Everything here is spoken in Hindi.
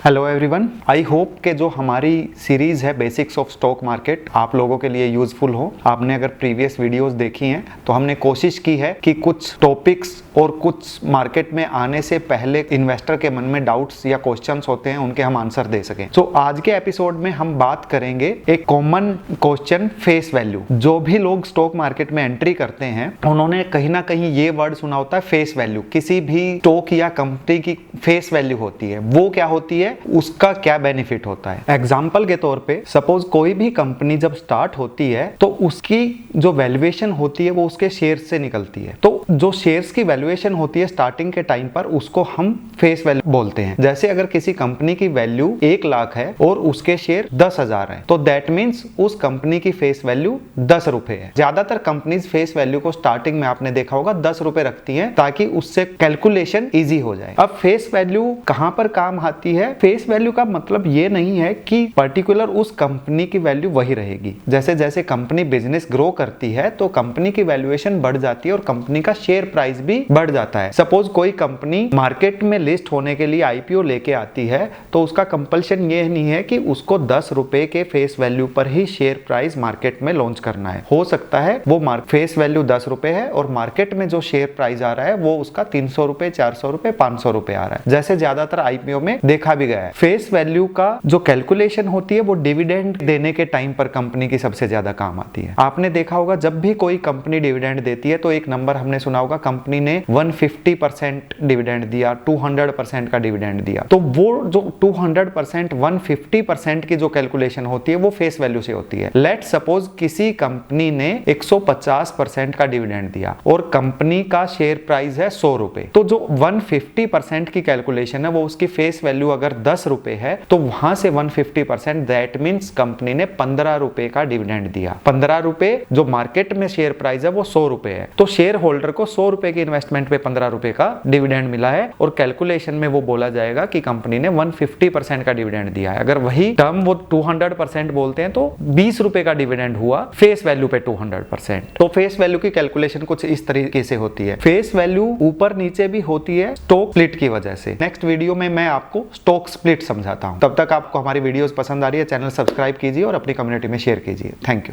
हेलो एवरीवन, आई होप कि जो हमारी सीरीज़ है बेसिक्स ऑफ स्टॉक मार्केट आप लोगों के लिए यूज़फुल हो। आपने अगर प्रीवियस वीडियोस देखी हैं तो हमने कोशिश की है कि कुछ टॉपिक्स और कुछ मार्केट में आने से पहले इन्वेस्टर के मन में डाउट्स या क्वेश्चंस होते हैं उनके हम आंसर दे सकें। तो आज के एपिसोड में हम बात करेंगे एक कॉमन क्वेश्चन, फेस वैल्यू। जो भी लोग स्टॉक मार्केट में एंट्री करते हैं उन्होंने कहीं ना कहीं ये वर्ड सुना होता है, फेस वैल्यू। किसी भी स्टॉक या कंपनी की फेस वैल्यू होती है, वो क्या होती है, उसका क्या बेनिफिट होता है। एग्जाम्पल के तौर पे सपोज कोई भी कंपनी जब स्टार्ट होती है तो उसकी जो वैल्यूएशन होती है वो उसके शेयर्स से निकलती है। तो जो शेयर्स की वैल्यूएशन होती है स्टार्टिंग के टाइम पर, उसको हम फेस वैल्यू बोलते हैं। जैसे अगर किसी कंपनी की वैल्यू 1 लाख है और उसके शेयर 10,000 है तो दैट मीन्स उस कंपनी की फेस वैल्यू 10 रुपए है। ज्यादातर कंपनीज फेस वैल्यू को स्टार्टिंग में आपने देखा होगा 10 रुपए रखती हैं ताकि उससे कैलकुलेशन इजी हो जाए। अब फेस वैल्यू कहां पर काम आती है? फेस वैल्यू का मतलब ये नहीं है कि पर्टिकुलर उस कंपनी की वैल्यू वही रहेगी। जैसे जैसे कंपनी बिजनेस ग्रो करती है तो कंपनी की वैल्यूएशन बढ़ जाती है और कंपनी का शेयर प्राइस भी बढ़ जाता है। सपोज कोई कंपनी मार्केट में लिस्ट होने के लिए आईपीओ लेके आती है तो उसका कंपल्शन ये नहीं है कि उसको 10 रुपए के फेस वैल्यू पर ही शेयर प्राइस मार्केट में लॉन्च करना है। हो सकता है वो फेस वैल्यू 10 रुपए है और मार्केट में जो शेयर प्राइस आ रहा है वो उसका 300 रुपए, 400 रुपए, 500 रुपए आ रहा है, जैसे ज्यादातर आईपीओ में देखा भी गया है। फेस वैल्यू का जो कैलकुलेशन होती है वो डिविडेंड देने के टाइम पर कंपनी की सबसे ज्यादा काम आती है। आपने देखा होगा जब भी कोई कंपनी डिविडेंड देती है तो एक नंबर हमने सुना होगा, कंपनी ने 150% डिविडेंड दिया, 200% का डिविडेंड दिया। तो वो जो 200%, 150% की जो कैलकुलेशन होती है वो फेस वैल्यू से होती है। लेट सपोज किसी कंपनी ने 150% का डिविडेंड दिया और कंपनी का शेयर प्राइस है 100 रुपए, तो जो 150% की कैलकुलेशन है वो उसकी फेस वैल्यू अगर 10 रुपए है तो वहां से 150% दैट मींस कंपनी ने 15 रुपए का डिविडेंड दिया। 15 रुपए जो मार्केट में शेयर प्राइस है वो 100 रुपए है, तो शेयर होल्डर को 100 रुपए की इन्वेस्टमेंट पे 15 रुपए का डिविडेंड मिला है और कैलकुलेशन में वो बोला जाएगा कि कंपनी ने 150% का डिविडेंड दिया है। अगर वही टर्म वो 200% बोलते हैं तो 20 रुपए का डिविडेंड हुआ फेस वैल्यू पे 200%। तो फेस वैल्यू की कैलकुलेशन कुछ इस तरीके से होती है। फेस वैल्यू ऊपर नीचे भी होती है स्टॉक स्प्लिट की वजह से। नेक्स्ट वीडियो में मैं आपको स्टॉक स्प्लिट समझाता हूं। तब तक आपको हमारी वीडियोस पसंद आ रही है, चैनल सब्सक्राइब कीजिए और अपनी कम्युनिटी में शेयर कीजिए। Thank you.